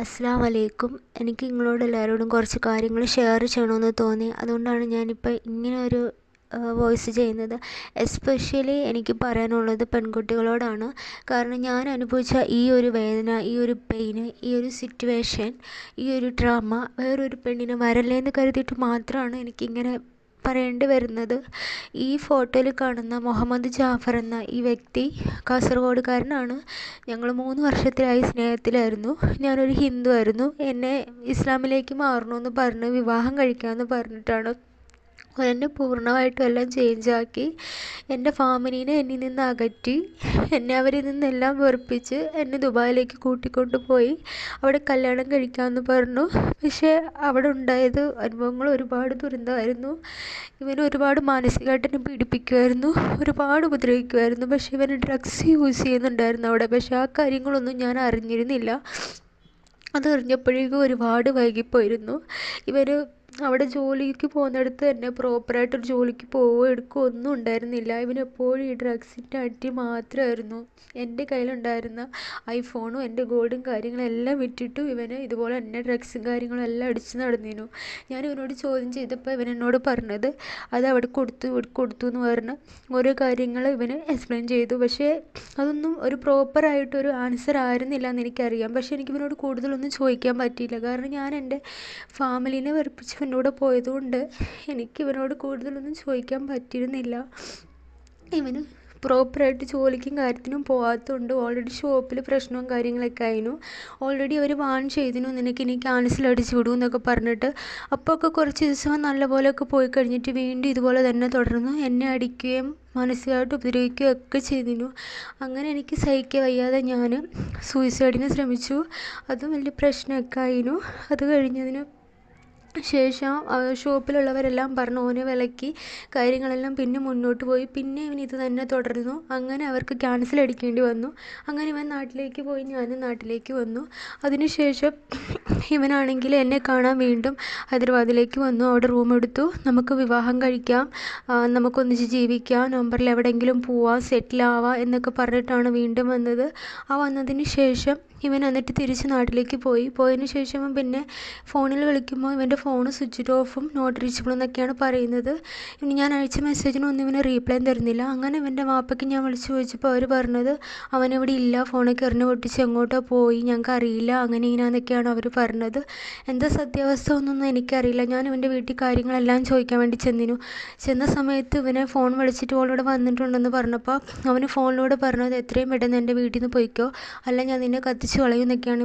അസ്സലാമു അലൈക്കും. എനിക്ക് നിങ്ങളോട് എല്ലാവരോടും കുറച്ച് കാര്യങ്ങൾ ഷെയർ ചെയ്യണമെന്ന് തോന്നി. അതുകൊണ്ടാണ് ഞാനിപ്പോൾ ഇങ്ങനെ ഒരു വോയിസ് ചെയ്യുന്നത്. എസ്പെഷ്യലി എനിക്ക് പറയാനുള്ളത് പെൺകുട്ടികളോടാണ്. കാരണം ഞാൻ അനുഭവിച്ച ഈ ഒരു വേദന, ഈ ഒരു പെയിന്, ഈ ഒരു സിറ്റുവേഷൻ, ഈ ഒരു ഡ്രാമ വേറൊരു പെണ്ണിന് വരല്ലേ എന്ന് കരുതിയിട്ട് മാത്രമാണ് എനിക്കിങ്ങനെ പറയേണ്ടി വരുന്നത്. ഈ ഫോട്ടോയിൽ കാണുന്ന മുഹമ്മദ് ജാഫർ എന്ന ഈ വ്യക്തി കാസർഗോഡുകാരനാണ്. ഞങ്ങൾ 3 വർഷത്തിലായി സ്നേഹത്തിലായിരുന്നു. ഞാനൊരു ഹിന്ദു ആയിരുന്നു. എന്നെ ഇസ്ലാമിലേക്ക് മാറണമെന്ന് പറഞ്ഞ് വിവാഹം കഴിക്കാമെന്ന് പറഞ്ഞിട്ടാണ് എന്നെ പൂർണ്ണമായിട്ടും എല്ലാം ചേഞ്ചാക്കി. എൻ്റെ ഫാമിലീനെ എന്നിൽ നിന്ന് അകറ്റി, എന്നെ അവരിൽ നിന്നെല്ലാം വെറുപ്പിച്ച് എന്നെ ദുബായിലേക്ക് കൂട്ടിക്കൊണ്ട് പോയി. അവിടെ കല്യാണം കഴിക്കാമെന്ന് പറഞ്ഞു. പക്ഷേ അവിടെ ഉണ്ടായത് അനുഭവങ്ങൾ ഒരുപാട് ദുരന്തമായിരുന്നു. ഇവന് ഒരുപാട് മാനസികമായിട്ട് എന്നെ പീഡിപ്പിക്കുമായിരുന്നു, ഒരുപാട് ഉപദ്രവിക്കുമായിരുന്നു. പക്ഷേ ഇവന് ഡ്രഗ്സ് യൂസ് ചെയ്യുന്നുണ്ടായിരുന്നു അവിടെ. പക്ഷേ ആ കാര്യങ്ങളൊന്നും ഞാൻ അറിഞ്ഞിരുന്നില്ല. അതറിഞ്ഞപ്പോഴേക്കും ഒരുപാട് വൈകിപ്പോയിരുന്നു. ഇവർ അവിടെ ജോലിക്ക് പോകുന്നിടത്ത് തന്നെ പ്രോപ്പറായിട്ടൊരു ജോലിക്ക് പോവുകയോ എടുക്കുകയോ ഒന്നും ഉണ്ടായിരുന്നില്ല. ഇവനെപ്പോഴും ഈ ഡ്രഗ്സിൻ്റെ അടി മാത്രമായിരുന്നു. എൻ്റെ കയ്യിലുണ്ടായിരുന്ന ഐഫോണും എൻ്റെ ഗോൾഡും കാര്യങ്ങളെല്ലാം വിറ്റിട്ടും ഇവന് ഇതുപോലെ തന്നെ ഡ്രഗ്സും കാര്യങ്ങളും എല്ലാം അടിച്ച് നടന്നിരുന്നു. ഞാൻ ഇവനോട് ചോദ്യം ചെയ്തപ്പോൾ ഇവൻ എന്നോട് പറഞ്ഞത് അത് അവിടെ കൊടുത്തു എന്ന് പറഞ്ഞ് ഓരോ കാര്യങ്ങൾ ഇവന് എക്സ്പ്ലെയിൻ ചെയ്തു. പക്ഷേ അതൊന്നും ഒരു പ്രോപ്പറായിട്ടൊരു ആൻസർ ആയിരുന്നില്ല എന്ന് എനിക്കറിയാം. പക്ഷേ എനിക്ക് ഇവനോട് കൂടുതലൊന്നും ചോദിക്കാൻ പറ്റിയില്ല. കാരണം ഞാൻ എൻ്റെ ഫാമിലീനെ വെറുപ്പിച്ച് ഇവൻ്റെ കൂടെ പോയതുകൊണ്ട് എനിക്ക് ഇവനോട് കൂടുതലൊന്നും ചോദിക്കാൻ പറ്റിയിരുന്നില്ല. ഇവന് പ്രോപ്പറായിട്ട് ജോലിക്കും കാര്യത്തിനും പോകാത്തതുകൊണ്ട് ഓൾറെഡി ഷോപ്പിൽ പ്രശ്നവും കാര്യങ്ങളൊക്കെ ആയിരുന്നു. ഓൾറെഡി അവർ വാൺ ചെയ്തിരുന്നു, നിനക്ക് ഇനി ക്യാൻസൽ അടിച്ച് വിടും എന്നൊക്കെ പറഞ്ഞിട്ട്. അപ്പോൾ ഒക്കെ കുറച്ച് ദിവസം നല്ലപോലെയൊക്കെ പോയി കഴിഞ്ഞിട്ട് വീണ്ടും ഇതുപോലെ തന്നെ തുടർന്നു. എന്നെ അടിക്കുകയും മാനസികമായിട്ട് ഉപദ്രവിക്കുകയും ഒക്കെ ചെയ്തിരുന്നു. അങ്ങനെ എനിക്ക് സഹിക്കാൻ വയ്യാതെ ഞാൻ സൂയിസൈഡിന് ശ്രമിച്ചു. അതും വലിയ പ്രശ്നമൊക്കെ ആയിരുന്നു. അത് കഴിഞ്ഞതിന് ശേഷം ഷോപ്പിലുള്ളവരെല്ലാം പറഞ്ഞു ഓനെ വിലക്കി കാര്യങ്ങളെല്ലാം പിന്നെ മുന്നോട്ട് പോയി. പിന്നെ ഇവൻ ഇത് തന്നെ തുടർന്നു. അങ്ങനെ അവർക്ക് ക്യാൻസൽ അടിക്കേണ്ടി വന്നു. അങ്ങനെ ഇവൻ നാട്ടിലേക്ക് പോയി, ഞാനും നാട്ടിലേക്ക് വന്നു. അതിനുശേഷം ഇവനാണെങ്കിൽ എന്നെ കാണാൻ വീണ്ടും ഹൈദരാബാദിലേക്ക് വന്നു. അവിടെ റൂം എടുത്തു. നമുക്ക് വിവാഹം കഴിക്കാം, നമുക്കൊന്നിച്ച് ജീവിക്കാം, നവംബറിൽ എവിടെയെങ്കിലും പോവാം, സെറ്റിലാവാം എന്നൊക്കെ പറഞ്ഞിട്ടാണ് വീണ്ടും വന്നത്. വന്നതിന് ശേഷം ഇവൻ എന്നിട്ട് തിരിച്ച് നാട്ടിലേക്ക് പോയതിന് ശേഷം പിന്നെ ഫോണിൽ വിളിക്കുമ്പോൾ ഇവൻ്റെ ഫോൺ സ്വിച്ച് ഓഫും നോട്ട് റീച്ചബിൾ എന്നൊക്കെയാണ് പറയുന്നത്. ഇനി ഞാൻ അയച്ച മെസ്സേജിനൊന്നും ഇവന് റീപ്ലൈ തരുന്നില്ല. അങ്ങനെ ഇവൻ്റെ വാപ്പയ്ക്ക് ഞാൻ വിളിച്ച് ചോദിച്ചപ്പോൾ അവർ പറഞ്ഞത് അവനിവിടെ ഇല്ല, ഫോണൊക്കെ എറിഞ്ഞ് പൊട്ടിച്ച് എങ്ങോട്ടോ പോയി, ഞങ്ങൾക്ക് അറിയില്ല, അങ്ങനെ ഇങ്ങനെയൊക്കെയാണ് അവർ പറഞ്ഞത്. എന്താ സത്യാവസ്ഥ ഒന്നും എനിക്കറിയില്ല. ഞാൻ ഇവൻ്റെ വീട്ടിൽ കാര്യങ്ങളെല്ലാം ചോദിക്കാൻ വേണ്ടി ചെന്ന സമയത്ത് ഇവനെ ഫോൺ വിളിച്ചിട്ട് ഓളിവിടെ വന്നിട്ടുണ്ടെന്ന് പറഞ്ഞപ്പോൾ അവന് ഫോണിലൂടെ പറഞ്ഞത് എത്രയും പെട്ടെന്ന് എൻ്റെ വീട്ടിൽ നിന്ന് പോയിക്കോ, അല്ല ഞാൻ നിന്നെ കത്തിച്ച് കളയും എന്നൊക്കെയാണ്